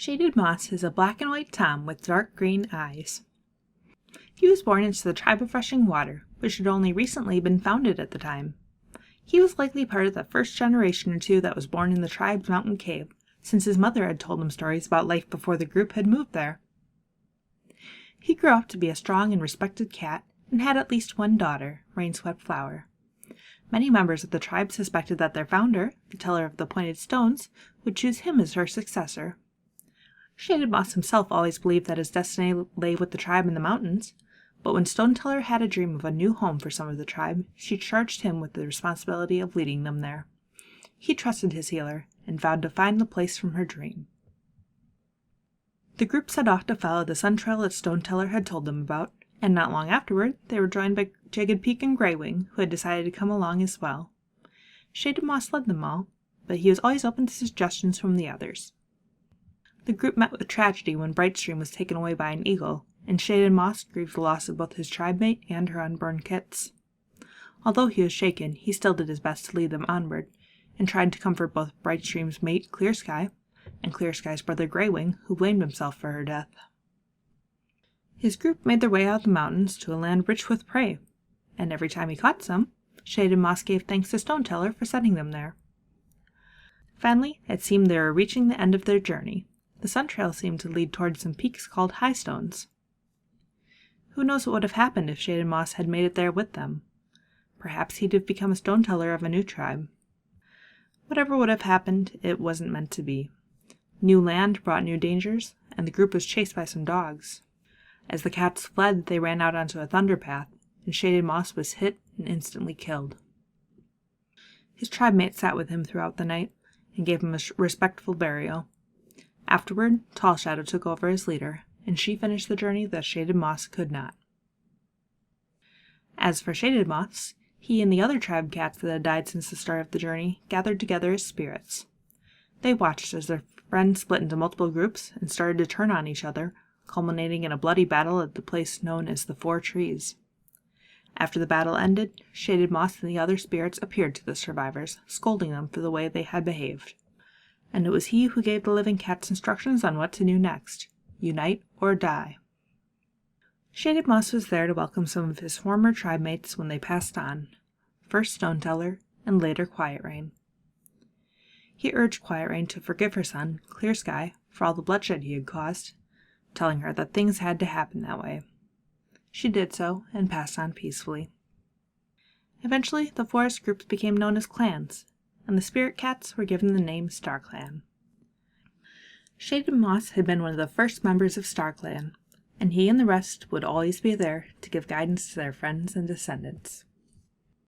Shaded Moss is a black and white tom with dark green eyes. He was born into the tribe of Rushing Water, which had only recently been founded at the time. He was likely part of the first generation or two that was born in the tribe's mountain cave, since his mother had told him stories about life before the group had moved there. He grew up to be a strong and respected cat, and had at least one daughter, Rainswept Flower. Many members of the tribe suspected that their founder, the teller of the pointed stones, would choose him as her successor. Shaded Moss himself always believed that his destiny lay with the tribe in the mountains, but when Stone Teller had a dream of a new home for some of the tribe, she charged him with the responsibility of leading them there. He trusted his healer, and vowed to find the place from her dream. The group set off to follow the sun trail that Stone Teller had told them about, and not long afterward they were joined by Jagged Peak and Greywing, who had decided to come along as well. Shaded Moss led them all, but he was always open to suggestions from the others. The group met with tragedy when Brightstream was taken away by an eagle, and Shaded Moss grieved the loss of both his tribe mate and her unborn kits. Although he was shaken, he still did his best to lead them onward, and tried to comfort both Brightstream's mate, Clear Sky, and Clear Sky's brother Greywing, who blamed himself for her death. His group made their way out of the mountains to a land rich with prey, and every time he caught some, Shaded Moss gave thanks to Stone Teller for sending them there. Finally, it seemed they were reaching the end of their journey. The sun trail seemed to lead towards some peaks called High Stones. Who knows what would have happened if Shaded Moss had made it there with them? Perhaps he'd have become a Stone Teller of a new tribe. Whatever would have happened, it wasn't meant to be. New land brought new dangers, and the group was chased by some dogs. As the cats fled, they ran out onto a thunder path, and Shaded Moss was hit and instantly killed. His tribe mate sat with him throughout the night, and gave him a respectful burial. Afterward, Tall Shadow took over as leader, and she finished the journey that Shaded Moss could not. As for Shaded Moss, he and the other tribe cats that had died since the start of the journey gathered together as spirits. They watched as their friends split into multiple groups and started to turn on each other, culminating in a bloody battle at the place known as the Four Trees. After the battle ended, Shaded Moss and the other spirits appeared to the survivors, scolding them for the way they had behaved. And it was he who gave the living cats instructions on what to do next: unite or die. Shaded Moss was there to welcome some of his former tribe mates when they passed on, first Stone Teller and later Quiet Rain. He urged Quiet Rain to forgive her son, Clear Sky, for all the bloodshed he had caused, telling her that things had to happen that way. She did so and passed on peacefully. Eventually, the forest groups became known as clans, and the spirit cats were given the name Star Clan. Shaded Moss had been one of the first members of Star Clan, and he and the rest would always be there to give guidance to their friends and descendants.